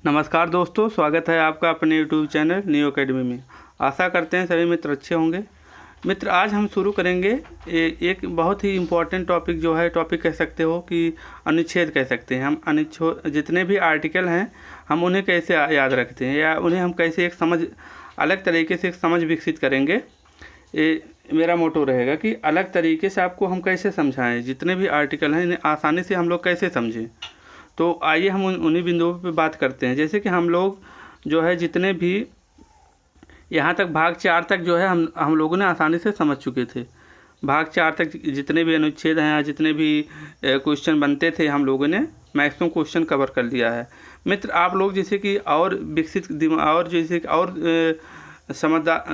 नमस्कार दोस्तों, स्वागत है आपका अपने यूट्यूब चैनल न्यू एकेडमी में। आशा करते हैं सभी मित्र अच्छे होंगे। मित्र, आज हम शुरू करेंगे एक बहुत ही इम्पोर्टेंट टॉपिक, जो है टॉपिक कह सकते हो कि अनुच्छेद कह सकते हैं। हम अनुच्छेद जितने भी आर्टिकल हैं हम उन्हें कैसे याद रखते हैं, या उन्हें हम कैसे एक समझ अलग तरीके से एक समझ विकसित करेंगे। मेरा मोटो रहेगा कि अलग तरीके से आपको हम कैसे समझाएं, जितने भी आर्टिकल हैं इन्हें आसानी से हम लोग कैसे समझें। तो आइए हम उन्हीं बिंदुओं पे बात करते हैं। जैसे कि हम लोग जो है जितने भी यहाँ तक भाग 4 तक जो है हम लोगों ने आसानी से समझ चुके थे। भाग 4 तक जितने भी अनुच्छेद हैं या जितने भी क्वेश्चन बनते थे हम लोगों ने मैक्सिमम क्वेश्चन कवर कर लिया है। मित्र, आप लोग जैसे कि और विकसित और जैसे कि और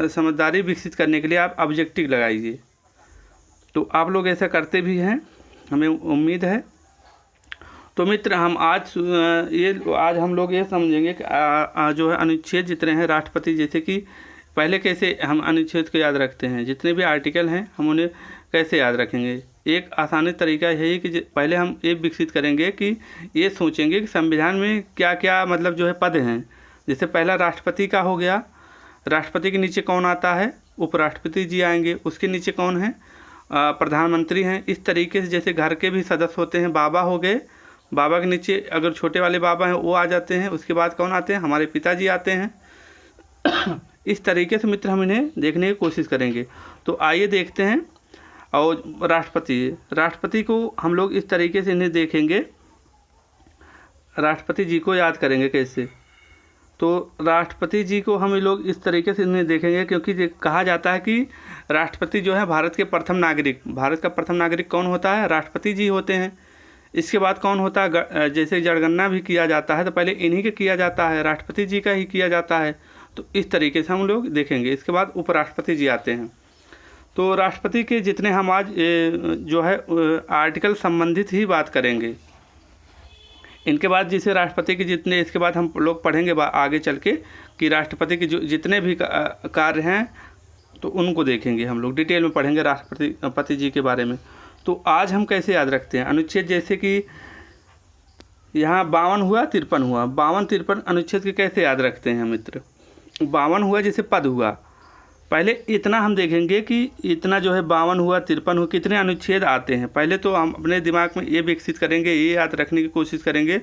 समझदारी विकसित करने के लिए आप ऑब्जेक्टिव लगाइए। तो आप लोग ऐसा करते भी हैं, हमें उम्मीद है। तो मित्र, हम आज हम लोग ये समझेंगे कि जो है अनुच्छेद जितने हैं राष्ट्रपति, जैसे कि पहले कैसे हम अनुच्छेद को याद रखते हैं, जितने भी आर्टिकल हैं हम उन्हें कैसे याद रखेंगे। एक आसानी तरीका यही कि पहले हम ये विकसित करेंगे कि ये सोचेंगे कि संविधान में क्या क्या मतलब जो है पद हैं। जैसे पहला राष्ट्रपति का हो गया, राष्ट्रपति के नीचे कौन आता है, उपराष्ट्रपति जी आएंगे, उसके नीचे कौन है, प्रधानमंत्री हैं। इस तरीके से जैसे घर के भी सदस्य होते हैं, बाबा हो गए, बाबा के नीचे अगर छोटे वाले बाबा हैं वो आ जाते हैं, उसके बाद कौन आते हैं, हमारे पिताजी आते हैं। इस तरीके से मित्र हम इन्हें देखने की कोशिश करेंगे। तो आइए देखते हैं। और राष्ट्रपति को हम लोग इस तरीके से इन्हें देखेंगे, राष्ट्रपति जी को याद करेंगे कैसे। तो राष्ट्रपति जी को हम लोग इस तरीके से इन्हें देखेंगे, क्योंकि कहा जाता है कि राष्ट्रपति जो है भारत के प्रथम नागरिक, भारत का प्रथम नागरिक कौन होता है, राष्ट्रपति जी होते हैं। इसके बाद कौन होता है, जैसे जनगणना भी किया जाता है तो पहले इन्हीं के किया जाता है, राष्ट्रपति जी का ही किया जाता है। तो इस तरीके से हम लोग देखेंगे। इसके बाद उपराष्ट्रपति जी आते हैं। तो राष्ट्रपति के जितने हम आज जो है आर्टिकल संबंधित ही बात करेंगे। इनके बाद जैसे राष्ट्रपति के जितने, इसके बाद हम लोग पढ़ेंगे आगे चल के कि राष्ट्रपति के जो जितने भी कार्य हैं तो उनको देखेंगे, हम लोग डिटेल में पढ़ेंगे राष्ट्रपति जी के बारे में। तो आज हम कैसे याद रखते हैं अनुच्छेद, जैसे कि यहाँ 52 हुआ, 53 हुआ, 52-53 अनुच्छेद के कैसे याद रखते हैं मित्र। 52 हुआ जैसे पद हुआ, पहले इतना हम देखेंगे कि इतना जो है 52 हुआ, 53 हुआ, कितने अनुच्छेद आते हैं। पहले तो हम अपने दिमाग में ये विकसित करेंगे, ये याद रखने की कोशिश करेंगे,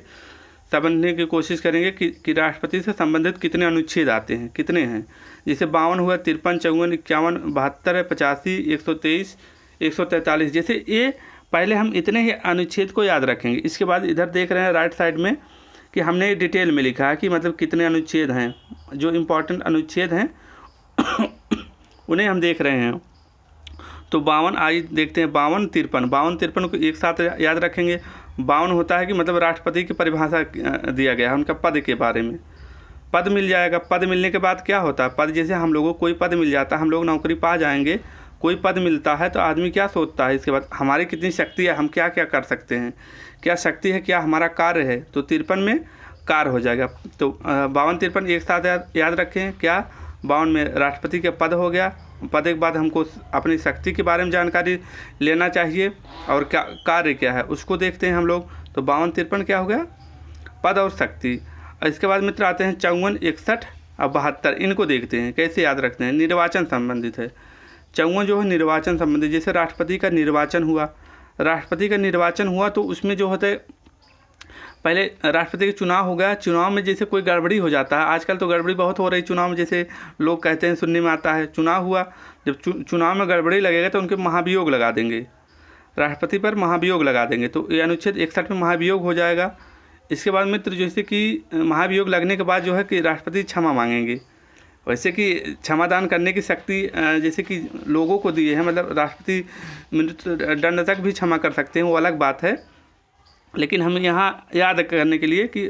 समझने की कोशिश करेंगे कि राष्ट्रपति से संबंधित कितने अनुच्छेद आते हैं, कितने हैं। जैसे 52 हुआ, 53, 54, 51, 72, 85, 123, 143, जैसे ये पहले हम इतने ही अनुच्छेद को याद रखेंगे। इसके बाद इधर देख रहे हैं राइट साइड में कि हमने डिटेल में लिखा है कि मतलब कितने अनुच्छेद हैं, जो इम्पोर्टेंट अनुच्छेद हैं उन्हें हम देख रहे हैं। तो 52 आइए देखते हैं, 52-53 को एक साथ याद रखेंगे। 52 होता है कि मतलब राष्ट्रपति की परिभाषा दिया गया है, उनका पद के बारे में। पद मिल जाएगा, पद मिलने के बाद क्या होता है, पद जैसे हम लोगों को कोई पद मिल जाता है, हम लोग नौकरी पा जाएंगे, कोई पद मिलता है तो आदमी क्या सोचता है, इसके बाद हमारी कितनी शक्ति है, हम क्या क्या कर सकते हैं, क्या शक्ति है, क्या हमारा कार्य है। तो 53 में कार्य हो जाएगा। तो 52-53 एक साथ याद रखें। क्या 52 में राष्ट्रपति का पद हो गया, पद के बाद हमको अपनी शक्ति के बारे में जानकारी लेना चाहिए और क्या कार्य क्या है उसको देखते हैं हम लोग। तो 52-53 क्या हो गया, पद और शक्ति। इसके बाद मित्र आते हैं 54, 61 और 72, इनको देखते हैं कैसे याद रखते हैं। निर्वाचन संबंधित है 54 जो है निर्वाचन संबंधी। जैसे राष्ट्रपति का निर्वाचन हुआ तो उसमें जो होता है, पहले राष्ट्रपति का चुनाव हो गया, चुनाव में जैसे कोई गड़बड़ी हो जाता है, आजकल तो गड़बड़ी बहुत हो रही चुनाव में, जैसे लोग कहते हैं सुनने में आता है, चुनाव हुआ, जब चुनाव में गड़बड़ी लगेगा तो उनके महाभियोग लगा देंगे, राष्ट्रपति पर महाभियोग लगा देंगे। तो ये अनुच्छेद 61 में महाभियोग हो जाएगा। इसके बाद मित्र जैसे कि महाभियोग लगने के बाद जो है कि राष्ट्रपति क्षमा मांगेंगे, वैसे कि क्षमादान करने की शक्ति जैसे कि लोगों को दिए हैं, मतलब राष्ट्रपति मृत्युदंड तक भी क्षमा कर सकते हैं, वो अलग बात है। लेकिन हम यहाँ याद करने के लिए कि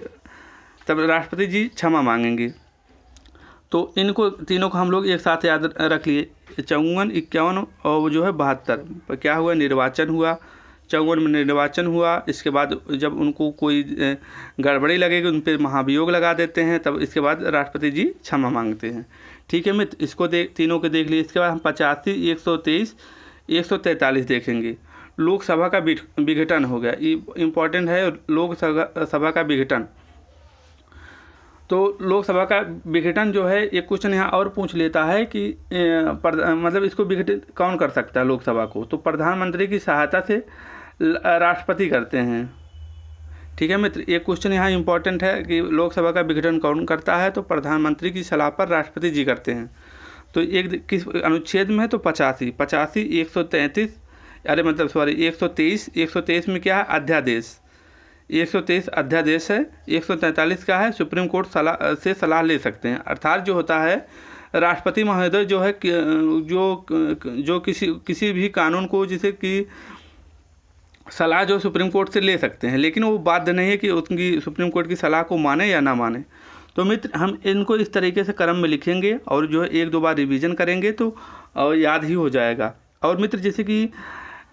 तब राष्ट्रपति जी क्षमा मांगेंगे। तो इनको तीनों को हम लोग एक साथ याद रख लिए। 54, 51 और वो जो है 72 पर क्या हुआ, निर्वाचन हुआ। 54 में निर्वाचन हुआ, इसके बाद जब उनको कोई गड़बड़ी लगेगी उन पर महाभियोग लगा देते हैं, तब इसके बाद राष्ट्रपति जी क्षमा मांगते हैं। ठीक है मित्र, इसको तीनों को देख लिए। इसके बाद हम 85, 123, 143 देखेंगे। लोकसभा का विघटन हो गया, ये इम्पोर्टेंट है। लोकसभा का विघटन तो लोकसभा का विघटन जो है, एक क्वेश्चन यहाँ और पूछ लेता है कि मतलब इसको विघटित कौन कर सकता है लोकसभा को, तो प्रधानमंत्री की सहायता से राष्ट्रपति करते हैं। ठीक है मित्र, एक क्वेश्चन यहाँ इंपॉर्टेंट है कि लोकसभा का विघटन कौन करता है, तो प्रधानमंत्री की सलाह पर राष्ट्रपति जी करते हैं। तो एक किस अनुच्छेद में है, तो 85 133, अरे मतलब सॉरी 123 में क्या है, अध्यादेश 123 अध्यादेश है। 143 का है सुप्रीम कोर्ट से सलाह ले सकते हैं। अर्थात जो होता है, राष्ट्रपति महोदय जो है जो किसी भी कानून को जैसे कि सलाह जो सुप्रीम कोर्ट से ले सकते हैं, लेकिन वो बाध्य नहीं है कि उनकी सुप्रीम कोर्ट की सलाह को माने या ना माने। तो मित्र हम इनको इस तरीके से क्रम में लिखेंगे और जो है 1-2 बार रिवीजन करेंगे तो याद ही हो जाएगा। और मित्र जैसे कि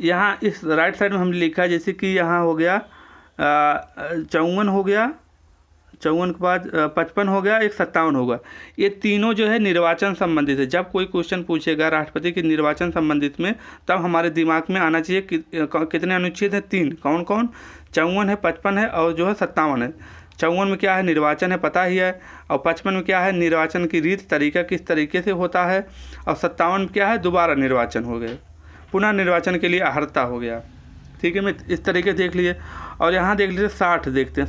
यहाँ इस राइट साइड में हमने लिखा है, जैसे कि यहाँ हो गया 54 हो गया, 54 के बाद 55 हो गया, एक 57 होगा। ये तीनों जो है निर्वाचन संबंधित है। जब कोई क्वेश्चन पूछेगा राष्ट्रपति के निर्वाचन संबंधित में, तब हमारे दिमाग में आना चाहिए कितने अनुच्छेद हैं, 3। कौन कौन? 54 है, 55 है और जो है 57 है। 54 में क्या है, निर्वाचन है, पता ही है। और 55 में क्या है, निर्वाचन की रीत तरीका किस तरीके से होता है। और 57 में क्या है, दोबारा निर्वाचन हो गए, पुनः निर्वाचन के लिए अर्हता हो गया। ठीक है मित्र, इस तरीके देख लिए। और यहाँ देख लीजिए 60 देखते हैं,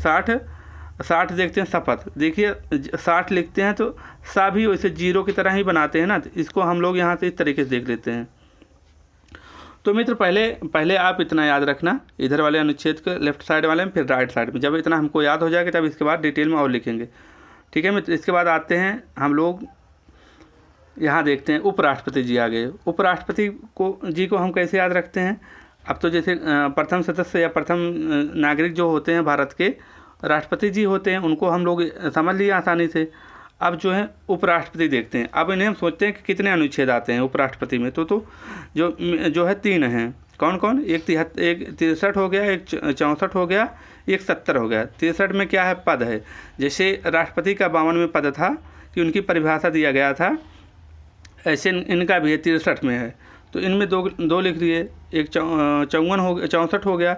60 देखते हैं शपथ। देखिए 60 लिखते हैं तो सा भी वैसे जीरो की तरह ही बनाते हैं ना, तो इसको हम लोग यहाँ से इस तरीके से देख लेते हैं। तो मित्र पहले आप इतना याद रखना, इधर वाले अनुच्छेद के लेफ्ट साइड वाले में, फिर राइट साइड में। जब इतना हमको याद हो जाएगा तब इसके बाद डिटेल में और लिखेंगे। ठीक है मित्र, इसके बाद आते हैं हम लोग यहाँ देखते हैं उपराष्ट्रपति जी आ गए। उपराष्ट्रपति जी को हम कैसे याद रखते हैं। अब तो जैसे प्रथम सदस्य या प्रथम नागरिक जो होते हैं भारत के, राष्ट्रपति जी होते हैं, उनको हम लोग समझ लिए आसानी से। अब जो है उपराष्ट्रपति देखते हैं। अब इन्हें हम सोचते हैं कि कितने अनुच्छेद आते हैं उपराष्ट्रपति में। तो जो है 3 हैं। कौन कौन? एक 63 हो गया, एक 64 हो गया, एक 70 हो गया। 63 में क्या है, पद है। जैसे राष्ट्रपति का 52 में पद था कि उनकी परिभाषा दिया गया था, ऐसे इनका भी है 63 में है। तो इनमें दो लिख दिए। एक 54 हो गया, 64 हो गया।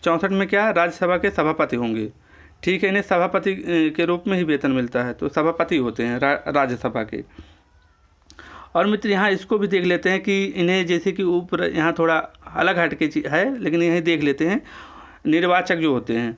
64 में क्या है, राज्यसभा के सभापति होंगे। ठीक है, इन्हें सभापति के रूप में ही वेतन मिलता है, तो सभापति होते हैं राज्यसभा के। और मित्र यहाँ इसको भी देख लेते हैं कि इन्हें जैसे कि ऊपर यहाँ थोड़ा अलग हट के है, लेकिन यही देख लेते हैं। निर्वाचक जो होते हैं,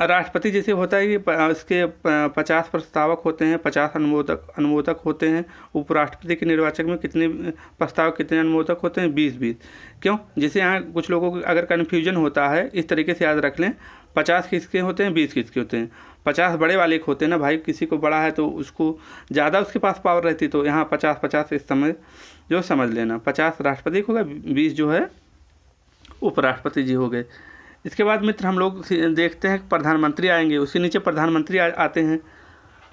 राष्ट्रपति जैसे होता है कि इसके 50 प्रस्तावक होते हैं, 50 अनुमोदक होते हैं। उपराष्ट्रपति के निर्वाचक में कितने प्रस्तावक, कितने अनुमोदक होते हैं? 20-20। क्यों? जैसे यहाँ कुछ लोगों को अगर कन्फ्यूजन होता है, इस तरीके से याद रख लें। 50 किसके होते हैं, 20 किसके होते हैं। 50 बड़े वाले के होते हैं ना भाई, किसी को बड़ा है तो उसको ज़्यादा उसके पास पावर रहती, तो यहाँ 50-50 इस समय जो समझ लेना। 50 राष्ट्रपति होगा, 20 जो है उपराष्ट्रपति जी हो गए। इसके बाद मित्र हम लोग देखते हैं प्रधानमंत्री आएंगे, उसके नीचे प्रधानमंत्री आते हैं।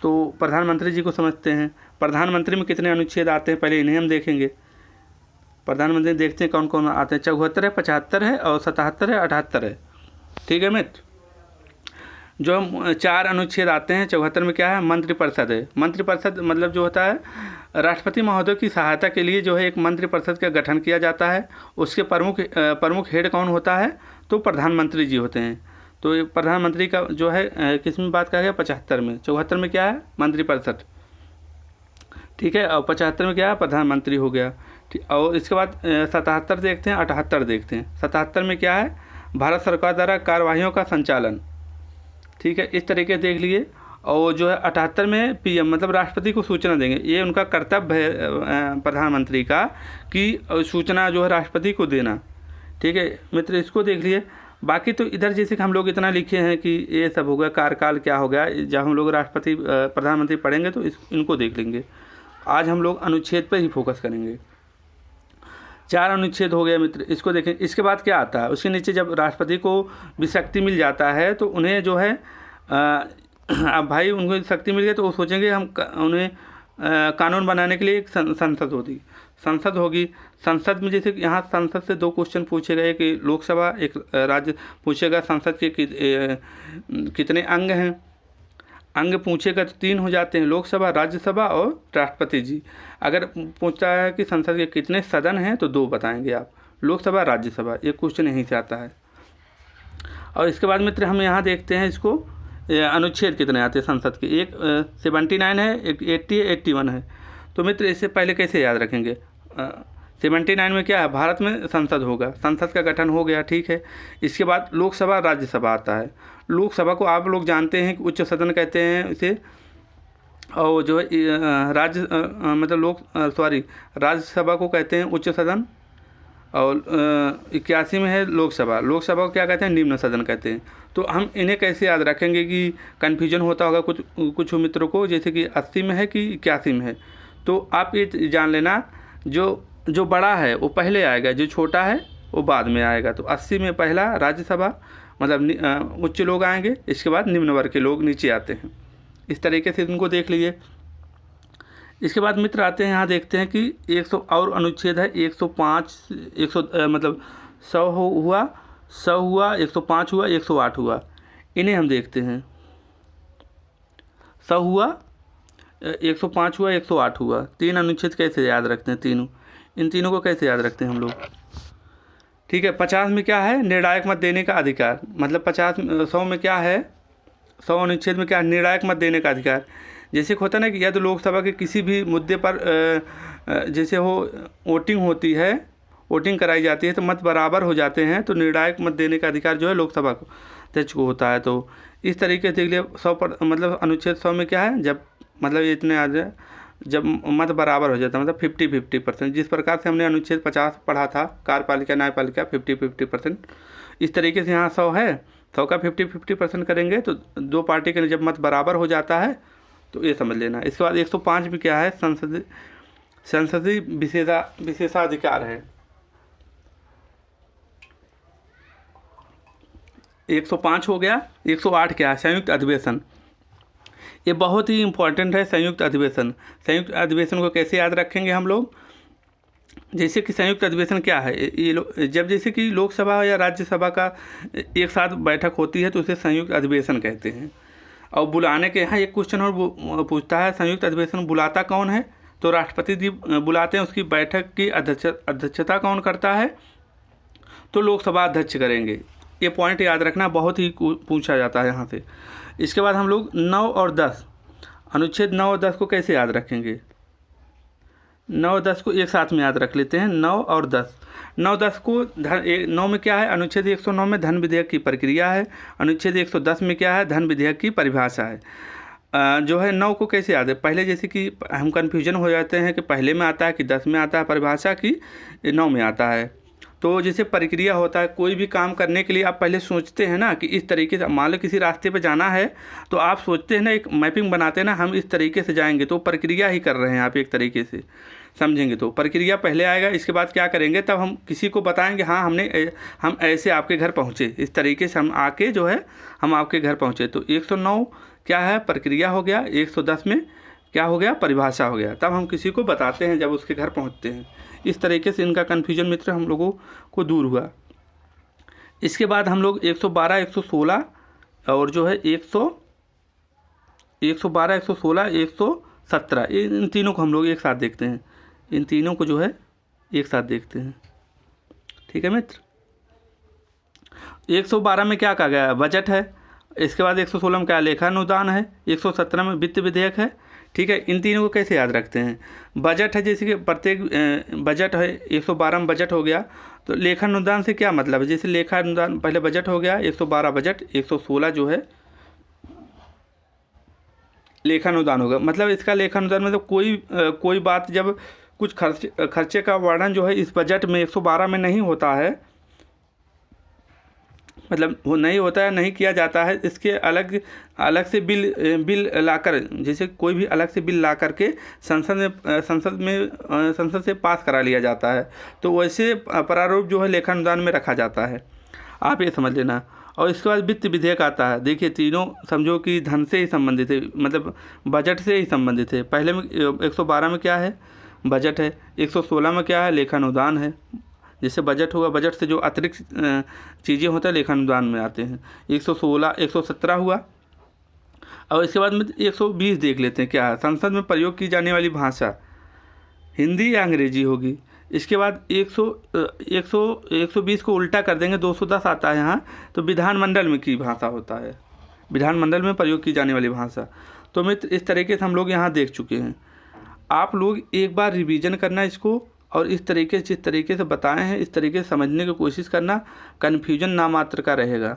तो प्रधानमंत्री जी को समझते हैं। प्रधानमंत्री में कितने अनुच्छेद आते हैं, पहले इन्हें हम देखेंगे। प्रधानमंत्री देखते हैं कौन कौन आते हैं। 74 है, 75 है और 77 है, 78 है। ठीक है मित्र, जो 4 अनुच्छेद आते हैं। 74 में क्या है, मंत्रिपरिषद है। मंत्रिपरिषद मतलब जो होता है, राष्ट्रपति महोदय की सहायता के लिए जो है एक मंत्रिपरिषद का गठन किया जाता है। उसके प्रमुख हेड कौन होता है, तो प्रधानमंत्री जी होते हैं। तो ये प्रधानमंत्री का जो है किस में बात कहा गया, 75 में। 74 में क्या है, मंत्रिपरिषद। ठीक है, और 75 में क्या है, प्रधानमंत्री हो गया। ठीक, और इसके बाद 77 देखते हैं, 78 देखते हैं। 77 में क्या है, भारत सरकार द्वारा कार्यवाहियों का संचालन। ठीक है, इस तरीके देख लिए। और जो है 78 में PM मतलब राष्ट्रपति को सूचना देंगे। ये उनका कर्तव्य है प्रधानमंत्री का कि सूचना जो है राष्ट्रपति को देना। ठीक है मित्र, इसको देख लिए। बाकी तो इधर जैसे कि हम लोग इतना लिखे हैं कि ये सब हो गया, कार्यकाल क्या हो गया। जब हम लोग राष्ट्रपति प्रधानमंत्री पढ़ेंगे तो इनको देख लेंगे। आज हम लोग अनुच्छेद पर ही फोकस करेंगे। 4 अनुच्छेद हो गया मित्र, इसको देखें। इसके बाद क्या आता है, उसके नीचे जब राष्ट्रपति को भी शक्ति मिल जाता है तो उन्हें जो है अब भाई उनको शक्ति मिल गई तो वो सोचेंगे हम उन्हें कानून बनाने के लिए एक संसद होगी। संसद में जैसे यहाँ संसद से 2 क्वेश्चन पूछे गए कि लोकसभा, एक राज्य पूछेगा संसद के कितने अंग हैं। अंग पूछेगा तो 3 हो जाते हैं, लोकसभा, राज्यसभा और राष्ट्रपति जी। अगर पूछता है कि संसद के कितने सदन हैं तो 2 बताएंगे आप, लोकसभा, राज्यसभा। ये क्वेश्चन यहीं से आता है। और इसके बाद मित्र हम यहाँ देखते हैं इसको अनुच्छेद कितने आते हैं संसद के? एक 79 है, एक 80 है, 81 है। तो मित्र इससे पहले कैसे याद रखेंगे? 79 में क्या है? भारत में संसद होगा, संसद का गठन हो गया, ठीक है। इसके बाद लोकसभा राज्यसभा आता है। लोकसभा को आप लोग जानते हैं कि उच्च सदन कहते हैं इसे, और जो है राज्यसभा को कहते हैं उच्च सदन, और 81 में है लोकसभा। लोकसभा को क्या कहते हैं? निम्न सदन कहते हैं। तो हम इन्हें कैसे याद रखेंगे कि कन्फ्यूजन होता होगा कुछ मित्रों को, जैसे कि 80 में है कि 81 में है। तो आप ये जान लेना, जो बड़ा है वो पहले आएगा, जो छोटा है वो बाद में आएगा। तो 80 में पहला राज्यसभा, मतलब उच्च लोग आएंगे, इसके बाद निम्न वर्ग के लोग नीचे आते हैं। इस तरीके से इनको देख लीजिए। इसके बाद मित्र आते हैं, यहाँ देखते हैं कि 100 और अनुच्छेद है, 105, 100 हुआ, 105 हुआ, 108 हुआ। इन्हें हम देखते हैं। 100 हुआ, 105 हुआ, 108 हुआ। 3 अनुच्छेद कैसे याद रखते हैं? इन तीनों को कैसे याद रखते हैं हम लोग? ठीक है। 50 में क्या है? निर्णायक मत देने का अधिकार। मतलब 100 में क्या है? 100 अनुच्छेद में क्या है? निर्णायक मत देने का अधिकार। जैसे होता है ना कि यदि लोकसभा के किसी भी मुद्दे पर जैसे वोटिंग होती है, वोटिंग कराई जाती है, तो मत बराबर हो जाते हैं, तो निर्णायक मत देने का अधिकार जो है लोकसभा को अध्यक्ष को होता है। तो इस तरीके से लिए 100 पर मतलब अनुच्छेद 100 में क्या है? जब मतलब ये इतने आ जाए, जब मत बराबर हो जाता है, मतलब 50-50%। जिस प्रकार से हमने अनुच्छेद 50 पढ़ा था, कार्यपालिका न्यायपालिका 50-50%, इस तरीके से यहाँ 100 है, 100 का 50-50% करेंगे तो दो पार्टी के जब मत बराबर हो जाता है तो ये समझ लेना। इसके बाद 105 भी क्या है? संसदीय विशेषाधिकार है। 105 हो गया। 108 क्या है? संयुक्त अधिवेशन। ये बहुत ही इम्पोर्टेंट है, संयुक्त अधिवेशन। संयुक्त अधिवेशन को कैसे याद रखेंगे हम लोग? जैसे कि संयुक्त अधिवेशन क्या है? ये जब जैसे कि लोकसभा या राज्यसभा का एक साथ बैठक होती है तो उसे संयुक्त अधिवेशन कहते हैं। और बुलाने के यहाँ एक क्वेश्चन और पूछता है, संयुक्त अधिवेशन बुलाता कौन है? तो राष्ट्रपति जी बुलाते हैं। उसकी बैठक की अध्यक्षता कौन करता है? तो लोकसभा अध्यक्ष करेंगे। ये पॉइंट याद रखना, बहुत ही पूछा जाता है यहाँ से। इसके बाद हम लोग 9 और 10, अनुच्छेद 9 और 10 को कैसे याद रखेंगे? 9 और 10 को एक साथ में याद रख लेते हैं। 9 और 10, 9-10 को 9 में क्या है? अनुच्छेद 109 में धन विधेयक की प्रक्रिया है। अनुच्छेद 110 में क्या है? धन विधेयक की परिभाषा है। जो है 9 को कैसे याद है? पहले जैसे कि हम कन्फ्यूजन हो जाते हैं कि पहले में आता है कि 10 में आता है परिभाषा की 9 में आता है। तो जैसे प्रक्रिया होता है, कोई भी काम करने के लिए आप पहले सोचते हैं ना कि इस तरीके से, मान लो किसी रास्ते पे जाना है तो आप सोचते हैं ना, एक मैपिंग बनाते हैं ना, हम इस तरीके से जाएंगे, तो प्रक्रिया ही कर रहे हैं आप एक तरीके से, समझेंगे। तो प्रक्रिया पहले आएगा, इसके बाद क्या करेंगे, तब हम किसी को बताएंगे हाँ हम ऐसे आपके घर पहुँचे, इस तरीके से हम आके जो है हम आपके घर पहुँचे। तो 109 क्या है? प्रक्रिया हो गया। 110 में क्या हो गया? परिभाषा हो गया। तब हम किसी को बताते हैं जब उसके घर पहुँचते हैं। इस तरीके से इनका कन्फ्यूजन मित्र हम लोगों को दूर हुआ। इसके बाद हम लोग 112, 116 और जो है 112, 116, 117, इन तीनों को हम लोग एक साथ देखते हैं। इन तीनों को जो है एक साथ देखते हैं, ठीक है मित्र। 112 में क्या कहा गया? बजट है। इसके बाद 116 में क्या? लेखानुदान है। 117 में वित्त विधेयक है, ठीक है। इन तीनों को कैसे याद रखते हैं? बजट है, जैसे कि प्रत्येक बजट है। 112 में बजट हो गया। तो लेखानुदान से क्या मतलब है? जैसे लेखानुदान पहले बजट हो गया, 112 बजट, 116 जो है लेखानुदान होगा। मतलब इसका लेखानुदान मतलब कोई बात, जब कुछ खर्चे का वर्णन जो है इस बजट में 112 में नहीं होता है, मतलब वो नहीं होता है, नहीं किया जाता है, इसके अलग से बिल लाकर, जैसे कोई भी अलग से बिल ला करके संसद से पास करा लिया जाता है, तो वैसे प्रारूप जो है लेखानुदान में रखा जाता है, आप ये समझ लेना। और इसके बाद वित्त विधेयक आता है। देखिए तीनों समझो कि धन से ही संबंधित है, मतलब बजट से ही संबंधित है। पहले में 112 में क्या है? बजट है। 116 में क्या है? लेखानुदान है। जैसे बजट होगा, बजट से जो अतिरिक्त चीज़ें होती हैं लेखानुदान में आते हैं। 116, 117 हुआ। और इसके बाद में 120 देख लेते हैं क्या है? संसद में प्रयोग की जाने वाली भाषा हिंदी या अंग्रेजी होगी। इसके बाद 120 को उल्टा कर देंगे, 210 आता है यहाँ, तो विधानमंडल में की भाषा होता है, विधानमंडल में प्रयोग की जाने वाली भाषा। तो मित्र इस तरीके से हम लोग यहाँ देख चुके हैं। आप लोग एक बार रिवीजन करना इसको, और इस तरीके से जिस तरीके से बताए हैं इस तरीके से समझने की कोशिश करना, कन्फ्यूजन ना मात्र का रहेगा।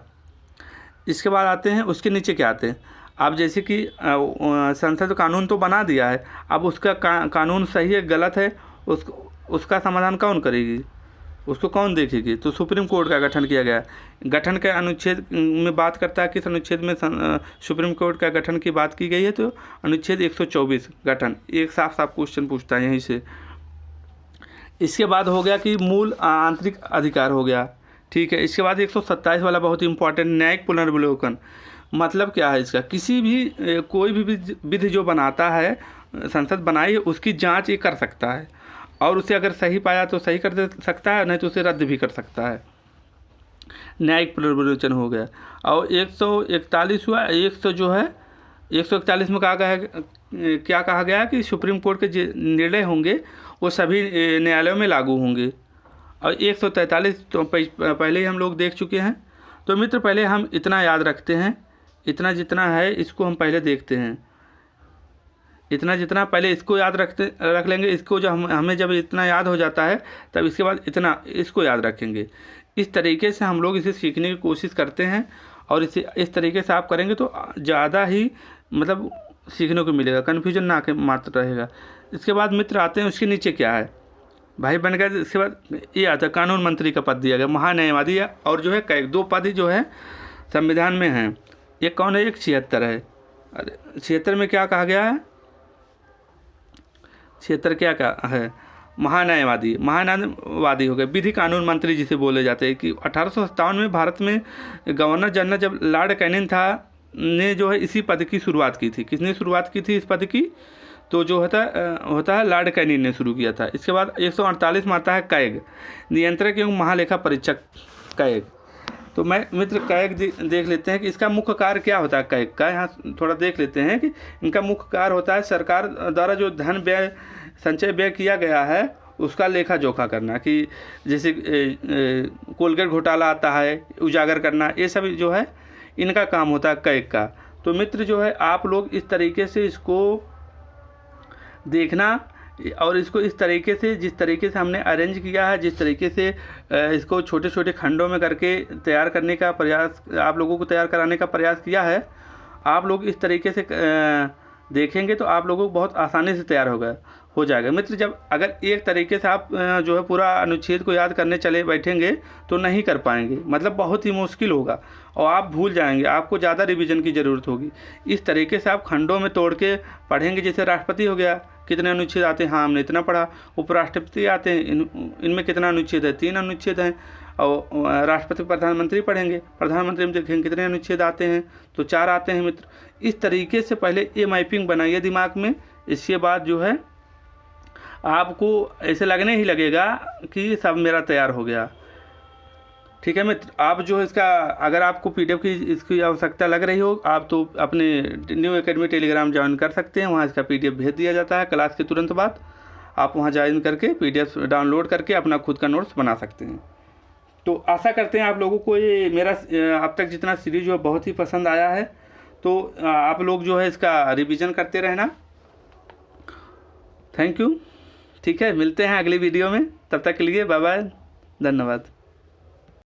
इसके बाद आते हैं उसके नीचे क्या आते हैं। आप जैसे कि संसद कानून तो बना दिया है, अब उसका कानून सही है गलत है उसका समाधान कौन करेगी, उसको कौन देखेगी। तो सुप्रीम कोर्ट का गठन किया गया। गठन के अनुच्छेद में बात करता है, किस अनुच्छेद में सुप्रीम कोर्ट का गठन की बात की गई है, तो अनुच्छेद 124 गठन। एक साफ साफ क्वेश्चन पूछता है यहीं से। इसके बाद हो गया कि मूल आंतरिक अधिकार हो गया, ठीक है। इसके बाद 127 वाला बहुत इंपॉर्टेंट, न्यायिक पुनर्विलोकन। मतलब क्या है इसका, किसी भी कोई भी विधि जो बनाता है, संसद बनाई है, उसकी जांच ये कर सकता है, और उसे अगर सही पाया तो सही कर दे सकता है, नहीं तो उसे रद्द भी कर सकता है। न्यायिक पुनर्विलोचन हो गया। और 141 हुआ। 100 जो है 141 में क्या कहा गया कि सुप्रीम कोर्ट के जो निर्णय होंगे वो सभी न्यायालयों में लागू होंगे। और 143 तो पहले ही हम लोग देख चुके हैं। तो मित्र पहले हम इतना याद रखते हैं, इतना जितना है इसको हम पहले देखते हैं। इतना जितना पहले इसको याद रख लेंगे, इसको जब हमें जब इतना याद हो जाता है तब इसके बाद इतना इसको याद रखेंगे। इस तरीके से हम लोग इसे सीखने की कोशिश करते हैं, और इसे इस तरीके से आप करेंगे तो ज़्यादा ही मतलब सीखने को मिलेगा, कन्फ्यूजन ना के मात्र रहेगा। इसके बाद मित्र आते हैं उसके नीचे क्या है भाई बन गया। इसके बाद ये आता है कानून मंत्री का पद दिया गया, महान्यायवादी है, और जो है कई 2 पद जो है संविधान में हैं। एक कौन है, एक 76 है। अरे 76 में क्या कहा गया है, 76 क्या है, महान्यायवादी हो गए। विधि कानून मंत्री जिसे बोले जाते हैं कि 1857 में भारत में गवर्नर जनरल जब लॉर्ड कैनिंग था ने जो है इसी पद की शुरुआत की थी। किसने शुरुआत की थी इस पद की, तो जो होता है लॉर्ड कैनिंग ने शुरू किया था। इसके बाद 148 में आता है कैग, नियंत्रक एवं महालेखा परीक्षक कैग। तो मैं मित्र कैग देख लेते हैं कि इसका मुख्य कार्य क्या होता है। कैग का यहाँ थोड़ा देख लेते हैं कि इनका मुख्य कार्य होता है सरकार द्वारा जो धन व्यय संचय व्यय किया गया है उसका लेखा जोखा करना, कि जैसे कोलगेट घोटाला आता है उजागर करना, ये सब जो है इनका काम होता है कैग का। तो मित्र जो है आप लोग इस तरीके से इसको देखना, और इसको इस तरीके से जिस तरीके से हमने अरेंज किया है, जिस तरीके से इसको छोटे छोटे खंडों में करके तैयार करने का प्रयास, आप लोगों को तैयार कराने का प्रयास किया है, आप लोग इस तरीके से देखेंगे तो आप लोगों को बहुत आसानी से तैयार हो जाएगा। मित्र जब अगर एक तरीके से आप जो है पूरा अनुच्छेद को याद करने चले बैठेंगे तो नहीं कर पाएंगे, मतलब बहुत ही मुश्किल होगा और आप भूल जाएंगे, आपको ज़्यादा रिवीजन की ज़रूरत होगी। इस तरीके से आप खंडों में तोड़ के पढ़ेंगे। जैसे राष्ट्रपति हो गया, कितने अनुच्छेद आते हैं, हाँ हमने इतना पढ़ा। उपराष्ट्रपति आते हैं, इनमें कितना अनुच्छेद है, 3 अनुच्छेद हैं। और राष्ट्रपति प्रधानमंत्री पढ़ेंगे, प्रधानमंत्री में देखेंगे कितने अनुच्छेद आते हैं, तो 4 आते हैं। मित्र इस तरीके से पहले ये मैपिंग बनाइए दिमाग में। इसके बाद जो है आपको ऐसे लगने ही लगेगा कि सब मेरा तैयार हो गया। ठीक है मित्र, आप जो है इसका अगर आपको PDF की इसकी आवश्यकता लग रही हो, आप तो अपने न्यू एकेडमी टेलीग्राम ज्वाइन कर सकते हैं। वहाँ इसका PDF भेज दिया जाता है क्लास के तुरंत बाद। आप वहाँ ज्वाइन करके PDF डाउनलोड करके अपना खुद का नोट्स बना सकते हैं। तो आशा करते हैं आप लोगों को ये मेरा अब तक जितना सीरीज जो है बहुत ही पसंद आया है। तो आप लोग जो है इसका रिवीजन करते रहना। Thank you. ठीक है, मिलते हैं अगली वीडियो में, तब तक के लिए बाय बाय, धन्यवाद।